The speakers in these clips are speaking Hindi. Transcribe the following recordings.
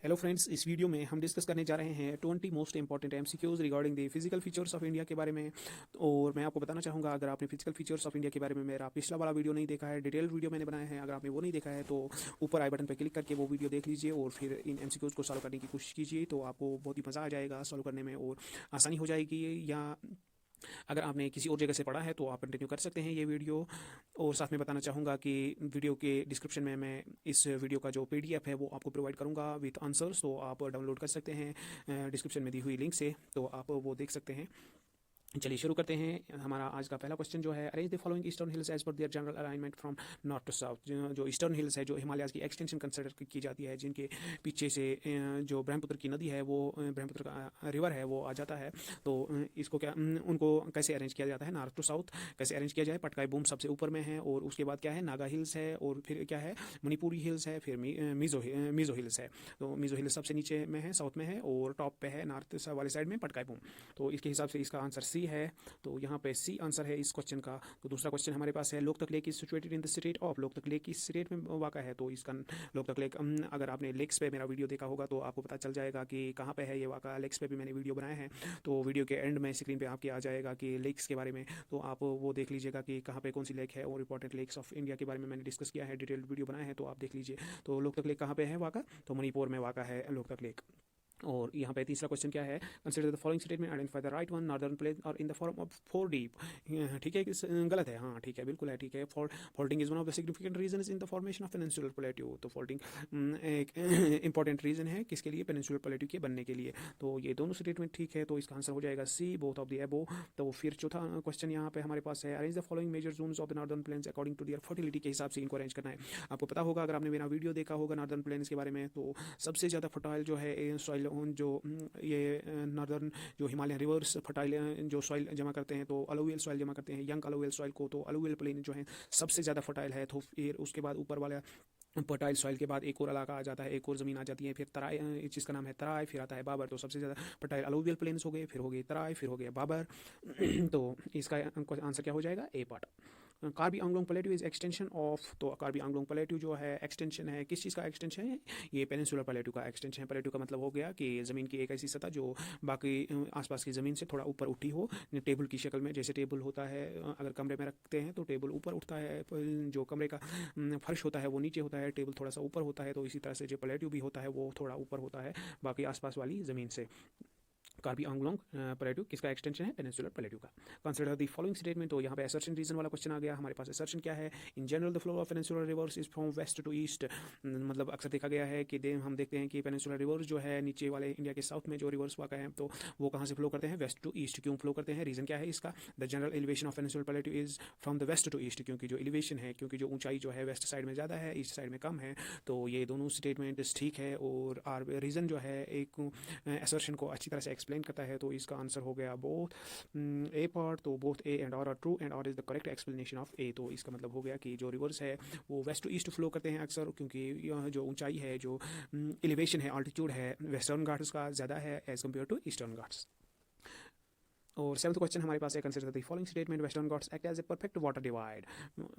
हेलो फ्रेंड्स, इस वीडियो में हम डिस्कस करने जा रहे हैं 20 most important MCQs regarding the physical features of India के बारे में। और मैं आपको बताना चाहूँगा, अगर आपने फिजिकल फीचर्स ऑफ इंडिया के बारे में मेरा पिछला वाला वीडियो नहीं देखा है, डिटेल वीडियो मैंने बनाया है, अगर आपने वो नहीं देखा है तो ऊपर आई बटन पर क्लिक करके वो वीडियो देख लीजिए और फिर इन एमसीक्यूज को सॉल्व करने की कोशिश कीजिए। तो आपको बहुत ही मज़ा आ जाएगा सॉल्व करने में और आसानी हो जाएगी। या अगर आपने किसी और जगह से पढ़ा है तो आप कंटिन्यू कर सकते हैं ये वीडियो। और साथ में बताना चाहूँगा कि वीडियो के डिस्क्रिप्शन में मैं इस वीडियो का जो पीडीएफ है वो आपको प्रोवाइड करूँगा विद आंसर्स, तो आप डाउनलोड कर सकते हैं डिस्क्रिप्शन में दी हुई लिंक से, तो आप वो देख सकते हैं। चलिए शुरू करते हैं। हमारा आज का पहला क्वेश्चन जो है, arrange the following eastern hills as per their general alignment from north to south. जो ईस्टर्न हिल्स है, जो हिमालय की एक्सटेंशन कंसिडर की जाती है, जिनके पीछे से जो ब्रह्मपुत्र की नदी है, वो ब्रह्मपुत्र का रिवर है वो आ जाता है। तो इसको क्या उनको कैसे अरेंज किया जाता है, नॉर्थ टू साउथ कैसे अरेंज किया जाए। पटकाई बूम सबसे ऊपर में है और उसके बाद क्या है, नागा हिल्स है, और फिर क्या है, मणिपुरी हिल्स है, फिर मिजो हिल्स है। तो मिजो हिल्स सबसे नीचे में है, साउथ में है, और टॉप पे है नॉर्थ वाले साइड में पटकाई बूम। तो इसके हिसाब से इसका आंसर सी है। तो यहाँ पे सी आंसर है इस क्वेश्चन का। तो दूसरा क्वेश्चन हमारे पास है, Loktak lake is situated in the state of. Loktak lake किस स्टेट में वाक़ा है। तो इसका लोकतक लेक, अगर आपने लेक्स पे मेरा वीडियो देखा होगा तो आपको पता चल जाएगा कि कहाँ पे है ये वाक़ा। लेक्स पे भी मैंने वीडियो बनाया है, तो वीडियो के एंड में स्क्रीन पे आपके आ जाएगा कि लेक्स के बारे में, तो आप वो देख लीजिएगा कि कहाँ पे कौन सी लेक है। और इंपॉर्टेंट लेक्स ऑफ इंडिया के बारे में मैंने डिस्कस किया है, डिटेल्ड वीडियो बनाया है, तो आप देख लीजिए। तो लोकतक लेक कहाँ पे है वाक़ा, तो मणिपुर में वाक़ा है लोकतक लेक। और यहाँ पे तीसरा क्वेश्चन क्या है, consider the following statement, identify the right one, northern plain और in the form of foredeep. ठीक है, गलत है, हाँ ठीक है, बिल्कुल है, ठीक है। Faulting is one of the significant reason in the formation of peninsular plateau. तो फॉल्टिंग एक इंपॉर्टेंट रीजन है किसके लिए, पेनिनसुलर प्लेट्यू के बनने के लिए। तो ये दोनों स्टेटमेंट ठीक है, तो इसका आंसर हो जाएगा C, both of the above. तो फिर चौथा क्वेश्चन यहाँ पे हमारे पास है, arrange the following major zones of the northern plains according to their fertility. के हिसाब से इनको अरेंज करना है। आपको पता होगा, अगर आपने मेरा वीडियो देखा होगा नॉर्दर्न प्लेन्स के बारे में, तो सबसे ज़्यादा फर्टाइल जो है सॉइल, जो ये नॉर्दर्न जो हिमालयन रिवर्स फर्टाइल जो सॉइल जमा करते हैं, तो अलुवियल सॉइल जमा करते हैं, यंग अलुवियल सॉइल को, तो अलुवियल प्लेन जो है सबसे ज़्यादा फर्टाइल है। तो फिर उसके बाद ऊपर वाला फर्टाइल सॉइल के बाद एक और इलाका आ जाता है, एक और ज़मीन आ जाती है, फिर तराई, जिसका नाम है तराई, फिर आता है बाबर। तो सबसे ज़्यादा फर्टाइल अलुवियल प्लेन्स हो गए, फिर हो गए तराई, फिर हो गया बाबर। तो इसका आंसर क्या हो जाएगा, A part. Karbi Anglong plateau is extension of. तो कार्बी आंगलोंग प्लेट्यू जो है एक्सटेंशन है, किस चीज़ का एक्सटेंशन है, ये पेनिनसुलर प्लेट्यू का एक्सटेंशन है। प्लेट्यू का मतलब हो गया कि ज़मीन की एक ऐसी सतह जो बाकी आसपास की ज़मीन से थोड़ा ऊपर उठी हो, टेबल की शक्ल में। जैसे टेबल होता है, अगर कमरे में रखते हैं तो टेबल ऊपर उठता है, जो कमरे का फर्श होता है वो नीचे होता है, टेबल थोड़ा सा ऊपर होता है। तो इसी तरह से जो प्लेट्यू भी होता है वो थोड़ा ऊपर होता है बाकी आसपास वाली ज़मीन से। कार्बी आंगलोंग प्लेट्यू किसका एक्सटेंशन है, पेनिनसुलर प्लेट्यू का। Consider the following statement. तो यहाँ पे असर्शन रीजन वाला क्वेश्चन आ गया हमारे पास। असर्शन क्या है, in general the flow of peninsular rivers is from west to east. मतलब अक्सर देखा गया है कि हम देखते हैं कि पेनिनसुलर रिवर्स जो है, नीचे वाले इंडिया के साउथ में जो रिवर्स वाक़ा है, तो वो कहाँ से फ्लो करते हैं, वेस्ट टू ईस्ट। क्यों फ्लो करते हैं, रीज़न क्या है इसका, the general elevation of peninsular plateau is from the west to east. क्योंकि जो एलिवेशन है, क्योंकि जो ऊंचाई जो है वेस्ट साइड में ज़्यादा है, ईस्ट साइड में कम है। तो ये दोनों स्टेटमेंट ठीक है, और आर रीज़न जो है एक असर्शन को अच्छी तरह से एक्सप्लेन करता है। तो इसका आंसर हो गया बोथ ए पार्ट। तो both A and R true and R is the correct explanation of A. तो इसका मतलब हो गया कि जो रिवर्स है वो वेस्ट टू ईस्ट फ्लो करते हैं अक्सर, क्योंकि यह जो ऊंचाई है, जो एलिवेशन है, ऑल्टीट्यूड है, वेस्टर्न घाट्स का ज़्यादा है as compare to eastern Ghats. और सेवंथ क्वेश्चन हमारे पास है, consider the following statement, Western Ghats act as a perfect water divide.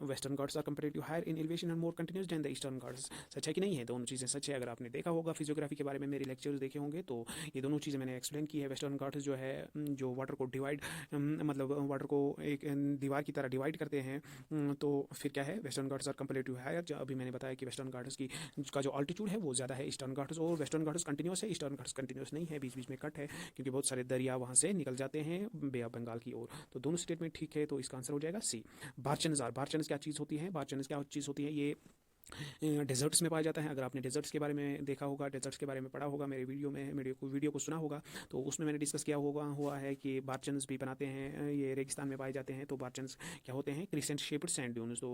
Western Ghats are comparatively higher in elevation and more continuous than the Eastern Ghats. सच है कि नहीं है, दोनों चीज़ें सच है। अगर आपने देखा होगा फिजियोग्राफी के बारे में मेरे लेक्चर्स देखे होंगे, तो ये दोनों चीज़ें मैंने एक्सप्लेन की है। वेस्टर्न घाट्स जो है, जो वाटर को डिवाइड, मतलब वाटर को एक दीवार की तरह डिवाइड करते हैं। तो फिर क्या है, Western Ghats are comparatively higher. अभी मैंने बताया कि वेस्टर्न घाट्स की का जो ऑल्टीट्यूड है वो ज़्यादा है ईस्टर्न घाट्स, और वेस्टर्न घाट्स कंटिन्यूस है, ईस्टर्न घाट्स कंटिन्यूस नहीं है, बीच बीच में कट है, क्योंकि बहुत सारे दरिया वहाँ से निकल जाते हैं बे ऑफ बंगाल की ओर। तो दोनों स्टेटमेंट ठीक है, तो इसका आंसर हो जाएगा सी। बारचन्स क्या चीज़ होती है, बारचन्स क्या चीज़ होती है, ये डेजर्ट्स में पाया जाता है। अगर आपने डेजर्ट्स के बारे में देखा होगा, डेजर्ट्स के बारे में पढ़ा होगा मेरे वीडियो में, मेरे वीडियो को सुना होगा, तो उसमें मैंने डिस्कस किया हुआ है कि बारचन्स भी बनाते हैं, ये रेगिस्तान में पाए जाते हैं। तो बारचन्स क्या होते हैं, क्रिसेंट शेप्ड सैंड ड्यून्स। तो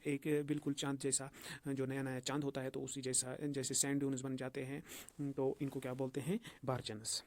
एक बिल्कुल चांद जैसा, जो नया नया चांद होता है, तो उसी जैसा जैसे सैंड ड्यून्स बन जाते हैं, तो इनको क्या बोलते हैं, बारचन्स।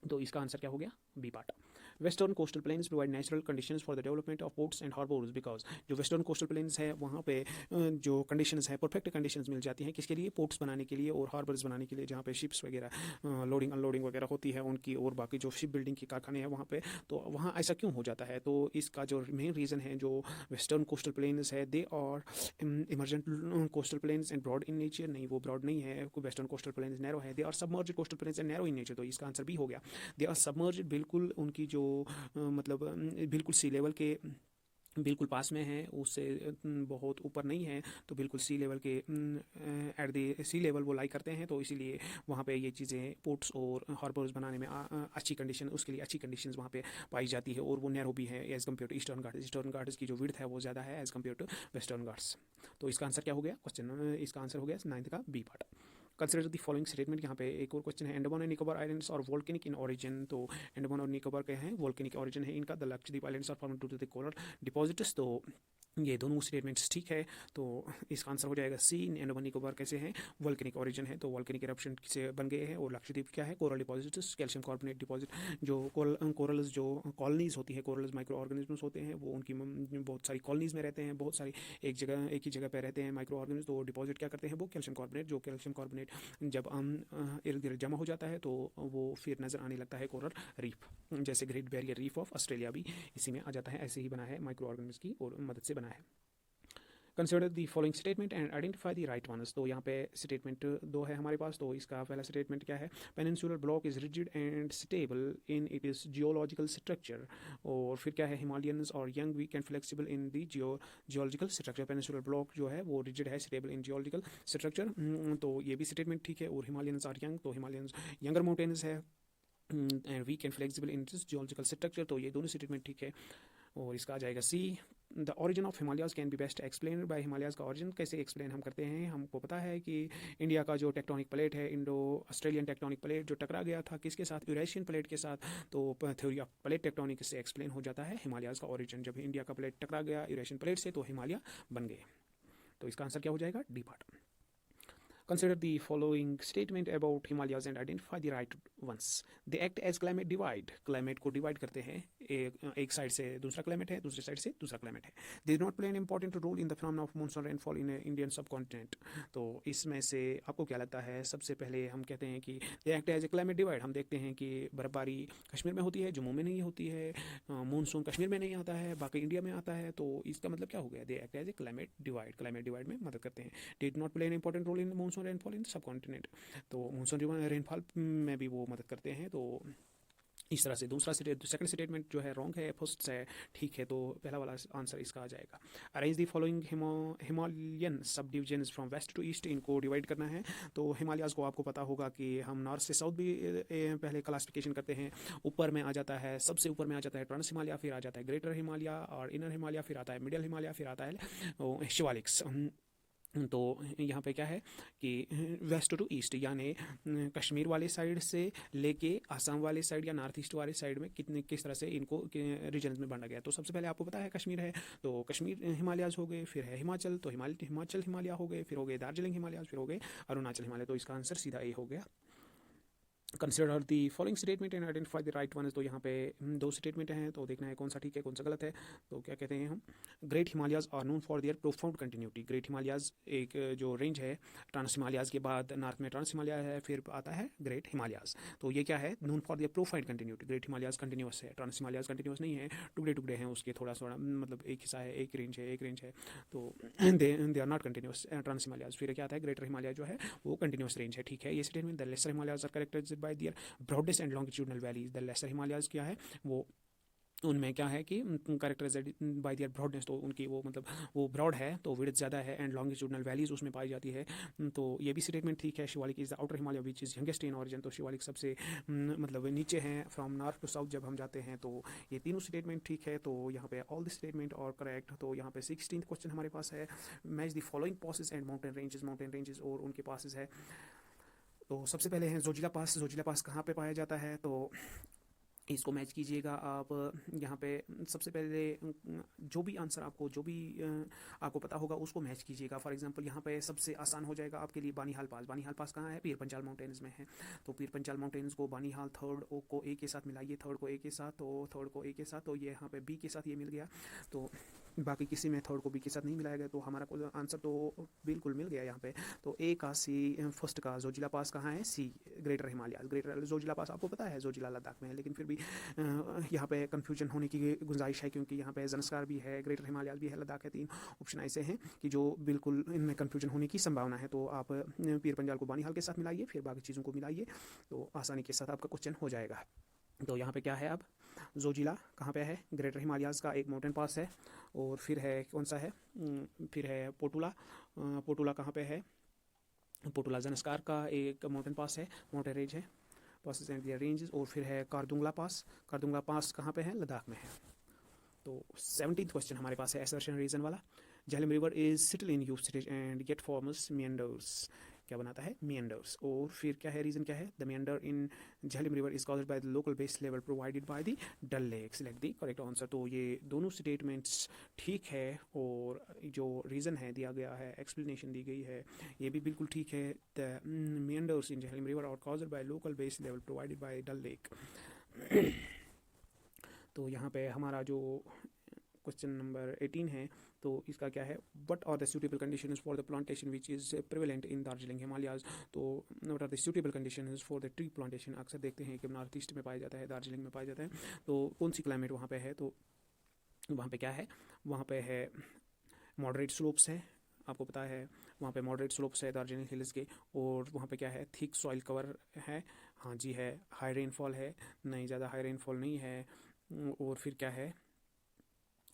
तो इसका आंसर क्या हो गया, B part. Western coastal plains provide natural conditions for the development of ports and harbours because जो वेस्टर्न कोस्टल प्लेन्स है वहाँ पे जो कंडीशंस है परफेक्ट कंडीशंस मिल जाती हैं किसके लिए, पोर्ट्स बनाने के लिए और हार्बर्स बनाने के लिए, जहाँ पे शिप्स वगैरह लोडिंग अनलोडिंग वगैरह होती है उनकी, और बाकी जो शिप बिल्डिंग के कारखाने हैं वहाँ पे। तो वहाँ ऐसा क्यों हो जाता है, तो इसका जो मेन रीज़न है जो वेस्टर्न कोस्टल प्लेन्स है they are emergent coastal plains and broad in nature, नहीं वो ब्रॉड नहीं है, वेस्टर्न कोस्टल प्लेन्स नैरो है, they are submerged coastal plains and narrow in nature, तो इसका आंसर भी हो गया। दे आर सबमर्ज्ड, बिल्कुल उनकी जो मतलब बिल्कुल सी लेवल के बिल्कुल पास में है, उससे बहुत ऊपर नहीं है, तो बिल्कुल सी लेवल के एट द सी लेवल वो लाई करते हैं, तो इसीलिए वहाँ पे ये चीज़ें पोर्ट्स और हार्बर्स बनाने में अच्छी कंडीशन, उसके लिए अच्छी कंडीशंस वहाँ पे पाई जाती है, और वो नैरो भी है as compare to eastern Ghats. Eastern Ghats की जो विड्थ है वो ज़्यादा है as compare to western Ghats. तो इसका आंसर क्या हो गया क्वेश्चन, इसका आंसर हो गया 9th का B part. Consider the following statement, यहाँ पे एक और क्वेश्चन है, Andaman and Nicobar islands are volcanic in origin, तो अंडमान और निकोबार के हैं वोल्केनिक ओरिजिन है इनका, the Lakshadweep islands are formed due to the coral deposits, तो ये दोनों स्टेटमेंट्स ठीक है, तो इसका आंसर हो जाएगा सी। अंडमान निकोबार कैसे हैं, वोल्केनिक ओरिजिन है, तो वोल्केनिक इरप्शन से बन गए हैं, और लक्षद्वीप क्या है, coral deposits, calcium carbonate deposit, जो कोरल्स जो कॉलोनीज होती है, कोरल्स माइक्रो ऑर्गेनिज्म्स होते हैं, वो उनकी बहुत सारी कॉलोनीज में रहते हैं, बहुत सारी एक ही जगह पे रहते हैं माइक्रो ऑर्गेनिज्म, तो डिपॉजिट क्या करते हैं वो कैल्शियम कार्बोनेट, जो कैल्शियम कार्बोनेट जब इर्द गिर्द जमा हो जाता है तो वो फिर नज़र आने लगता है कोरल रीफ, जैसे great barrier reef of Australia भी इसी में आ जाता है, ऐसे ही बना है, माइक्रो ऑर्गेनिज्म की और मदद से बना है। Consider the following statement and identify the right ones, तो यहाँ पे स्टेटमेंट दो है हमारे पास, तो इसका पहला स्टेटमेंट क्या है, peninsular block is rigid and stable in it is geological structure, और फिर क्या है, Himalayans are young weak and flexible in the geological structure, peninsular block जो है वो रिजिड है, स्टेबल इन जियोलॉजिकल स्ट्रक्चर, तो ये भी स्टेटमेंट ठीक है, और हिमालयंस और यंग, तो हिमालयंस यंगर माउंटेन्स है and weak and flexible in this geological structure, तो ये दोनों स्टेटमेंट ठीक है, और इसका आ जाएगा C. The origin of Himalayas can be best explain by, Himalayas का ओरिजिन कैसे एक्सप्लेन हम करते हैं, हमको पता है कि इंडिया का जो टेक्टोनिक प्लेट है, इंडो ऑस्ट्रेलियन टेक्टोनिक प्लेट जो टकरा गया था किसके साथ, यूरेशियन प्लेट के साथ, तो थ्योरी ऑफ प्लेट टेक्टोनिक से एक्सप्लेन हो जाता है हिमालयाज का ओरिजिन, जब इंडिया का प्लेट टकरा गया यूरेशियन प्लेट से तो हिमालय बन गए, तो इसका आंसर क्या हो जाएगा, D part. Consider the following statement about Himalayas and identify the right ones. They act as climate divide. Climate को divide करते हैं, एक साइड से दूसरा क्लाइमेट है, दूसरी साइड से दूसरा क्लाइमेट है. They do not play an important role in the phenomenon of monsoon rainfall in Indian subcontinent. तो इसमें से आपको क्या लगता है, सबसे पहले हम कहते हैं कि they act as a climate divide. हम देखते हैं कि बर्फबारी कश्मीर में होती है, जम्मू में नहीं होती है, मानसून कश्मीर में नहीं आता है, बाकी इंडिया में आता है, तो इसका मतलब क्या हो गया, they act as a climate divide. Climate divide में मदद करते हैं. They do not play an important role in monsoon rainfall in सब कॉन्टिनेंट, तो मानसून रेनफॉल में भी वो मदद करते हैं, तो इस तरह से दूसरा सेकंड स्टेटमेंट जो है रॉन्ग है, फर्स्ट से ठीक है, तो पहला वाला आंसर इसका आ जाएगा। Arrange the following Himalayan sub divisions from west to east, इनको डिवाइड करना है, तो हिमालयाज को आपको पता होगा कि हम नॉर्थ से साउथ भी पहले क्लासिफिकेशन करते हैं, ऊपर में आ जाता है, सबसे ऊपर में आ जाता है ट्रांस हिमालय, फिर आ जाता है ग्रेटर हिमालय और इनर हिमालय, फिर आता है मिडिल हिमालय, फिर आता है शिवालिक्स। तो यहाँ पे क्या है कि वेस्ट टू ईस्ट, यानी कश्मीर वाले साइड से लेके आसाम वाले साइड या नॉर्थ ईस्ट वाले साइड में किस तरह से इनको रीजन में बांटा गया, तो सबसे पहले आपको पता है कश्मीर है, तो कश्मीर हिमालयाज हो गए, फिर है हिमाचल, तो हिमाचल हिमालय हो गए, फिर हो गए दार्जिलिंग हिमालयाज, फिर हो गए अरुणाचल हिमालय, तो इसका आंसर सीधा ए हो गया। Consider the following statement and identify the right one, तो यहाँ पे दो स्टेटमेंट हैं, तो देखना है कौन सा ठीक है कौन सा गलत है। तो क्या कहते हैं हम, great Himalayas are known for their profound continuity. Great Himalayas एक जो रेंज है, ट्रांस हिमालयाज के बाद नॉर्थ में ट्रांस हिमालय है, फिर आता है ग्रेट हिमालयाज, तो ये क्या है, known for their profound continuity. Great Himalayas continuous है, ट्रांस हिमालयाज कंटिन्यूस नहीं है, टुकड़े टुकड़े हैं उसके, थोड़ा थोड़ा मतलब एक हिस्सा है, एक रेंज है, तो they are not continuous trans Himalayas. फिर क्या आता है, ग्रेटर हिमालय जो है वो कंटिन्यूस रेंज है, ठीक है। ये statement the lesser Himalayas are characterized by their broadest and longitudinal valleys. The lesser Himalayas क्या है, वो उनमें क्या है कि कैरेक्टराइज्ड बाय देयर ब्रॉडनेस, तो उनकी वो मतलब वो ब्रॉड है तो विड्थ ज़्यादा है, एंड लॉन्गिट्यूडनल वैलीज उसमें पाई जाती है, तो ये भी स्टेटमेंट ठीक है। Shivalik is the outer Himalaya which is youngest in origin, तो शिवालिक सबसे मतलब नीचे हैं फ्रॉम नॉर्थ टू साउथ जब हम जाते हैं, तो ये तीनों स्टेटमेंट ठीक है, तो यहाँ पे ऑल द स्टेटमेंट और करेक्ट। तो यहाँ पे 16th क्वेश्चन हमारे पास है, match the following passes and mountain ranges और उनके पासेस है। तो सबसे पहले हैं जोजिला पास। जोजिला पास कहाँ पे पाया जाता है, तो इसको मैच कीजिएगा आप। यहाँ पे सबसे पहले जो भी आंसर आपको आपको पता होगा उसको मैच कीजिएगा। फॉर एग्जांपल यहाँ पे सबसे आसान हो जाएगा आपके लिए बानीहाल पास। बानीहाल पास कहाँ है? पीर पंचाल माउंटेन्स में है। तो पीर पंचाल माउंटेन्स को बानीहाल थर्ड को ए के साथ मिलाइए, थर्ड को ए के साथ, तो थर्ड को ए के साथ, तो ये यहाँ पे बी के साथ ये मिल गया। तो बाकी किसी में थर्ड को बी के साथ नहीं मिलाया गया, तो हमारा आंसर तो बिल्कुल मिल गया यहाँ पे। तो ए का सी, फर्स्ट का जोजिला पास कहाँ है? सी, ग्रेटर हिमालय। ग्रेटर जोजिला पास आपको पता है जोजिला लद्दाख में है, लेकिन फिर भी यहाँ पे कंफ्यूजन होने की गुंजाइश है, क्योंकि यहाँ पे ज़नस्कार भी है, ग्रेटर हिमालय भी है, लद्दाख है। 3 ऑप्शन ऐसे हैं कि जो बिल्कुल इनमें कंफ्यूजन होने की संभावना है। तो आप पीर पंजाल को बानीहाल के साथ मिलाइए, फिर बाकी चीज़ों को मिलाइए, तो आसानी के साथ आपका क्वेश्चन हो जाएगा। तो यहाँ पे क्या है? अब जोजिला कहाँ पे है? ग्रेटर हिमालयाज़ का एक माउंटेन पास है। और फिर है कौन सा है? फिर है पोटुला। पोटुला कहाँ पे है? पोटुला ज़नस्कार का एक माउंटेन पास है, माउंटेन रेंज है, पास एंड दियर रेंजेस। और फिर है कारदुंगला पास। कारदुंगला पास कहाँ पे है? लद्दाख में है। तो 17th क्वेश्चन हमारे पास है असर्शन रीजन वाला। Jhelum river is settle in usage and get forms meanders. क्या बनाता है? मियंडर्स। और फिर क्या है? रीजन क्या है? The meander in Jhelum river is caused by the local base level provided by the Dal lake. Select the correct answer. तो ये दोनों स्टेटमेंट्स ठीक है, और जो रीज़न है दिया गया है, एक्सप्लेनेशन दी गई है, ये भी बिल्कुल ठीक है। The meanders in Jhelum river are caused by local base level provided by Dal lake. तो यहाँ पे हमारा जो क्वेश्चन नंबर 18 है, तो इसका क्या है? What are the suitable conditions for the plantation which is prevalent in Darjeeling Himalayas. तो what are the suitable conditions for the tree plantation. अक्सर देखते हैं कि नॉर्थ ईस्ट में पाया जाता है, दार्जिलिंग में पाया जाता है। तो कौन सी क्लाइमेट वहाँ पे है? तो वहाँ पे क्या है? वहाँ पे है मॉडरेट स्लोप्स है, आपको पता है वहाँ पे मॉडरेट स्लोप्स है दार्जिलिंग हिल्स के। और वहाँ पे क्या है? थिक सॉइल कवर है। हाँ जी है। हाई रेनफॉल है? नहीं, ज़्यादा हाई रेनफॉल नहीं है। और फिर क्या है?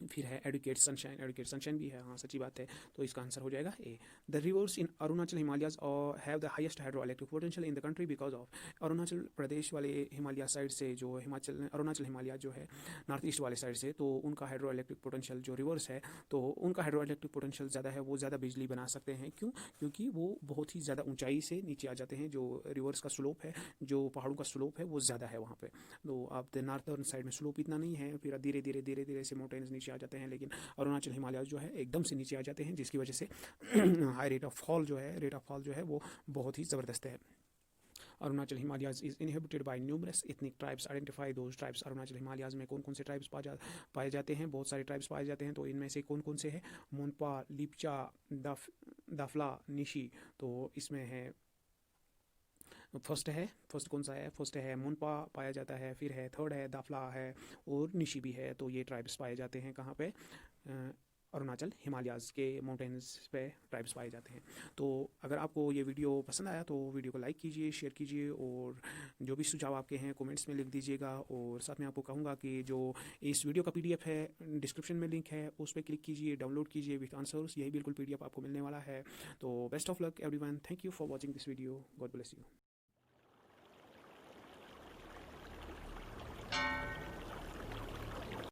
फिर है एडुकेट सनशाइन। एडुकेट सनशाइन भी है, हाँ सच्ची बात है। तो इसका आंसर हो जाएगा A. The rivers in Arunachal Himalayas have the highest hydroelectric potential in the country because of. Arunachal Pradesh वाले हिमालय साइड से, जो अरुणाचल हिमालय जो है नॉर्थ ईस्ट वाले साइड से, तो उनका हाइड्रो इलेक्ट्रिक पोटेंशियल जो रिवर्स है, तो उनका हाइड्रो इलेक्ट्रिक पोटेंशियल ज़्यादा है, वो ज़्यादा बिजली बना सकते हैं। क्यों? क्योंकि वो बहुत ही ज़्यादा ऊंचाई से नीचे आ जाते हैं। जो रिवर्स का स्लोप है, जो पहाड़ों का स्लोप है, वो ज़्यादा है वहाँ पे। तो आप नॉर्थर्न साइड में स्लोप इतना नहीं है, फिर धीरे धीरे धीरे धीरे से माउंटेन्स नीचे आ जाते हैं। लेकिन अरुणाचल हिमालय जो है एकदम से नीचे आ जाते हैं, जिसकी वजह से हाई रेट ऑफ फॉल जो है वो बहुत ही ज़बरदस्त है। Arunachal Himalayas is inhabited by numerous ethnic tribes. Identify those tribes. Arunachal Himalayas में कौन कौन से ट्राइब्स पाए जाते हैं? बहुत सारे ट्राइब्स पाए जाते हैं। तो इनमें से कौन कौन से हैं? मोनपा, लिपचा, दाफला, निशी। तो इसमें है फर्स्ट कौन सा है? फर्स्ट है मोनपा पाया जाता है, फिर है थर्ड है दाफला है, और निशी भी है। तो ये ट्राइब्स पाए जाते हैं कहाँ पे? अरुणाचल हिमालयाज़ के माउंटेन्स पे ट्राइब्स पाए जाते हैं। तो अगर आपको ये वीडियो पसंद आया तो वीडियो को लाइक कीजिए, शेयर कीजिए, और जो भी सुझाव आपके हैं कमेंट्स में लिख दीजिएगा। और साथ में आपको कहूँगा कि जो इस वीडियो का PDF है, डिस्क्रिप्शन में लिंक है, उस पर क्लिक कीजिए, डाउनलोड कीजिए विथ आंसर्स। यही बिल्कुल PDF आपको मिलने वाला है। तो best of luck everyone. Thank you for watching this video. God bless you.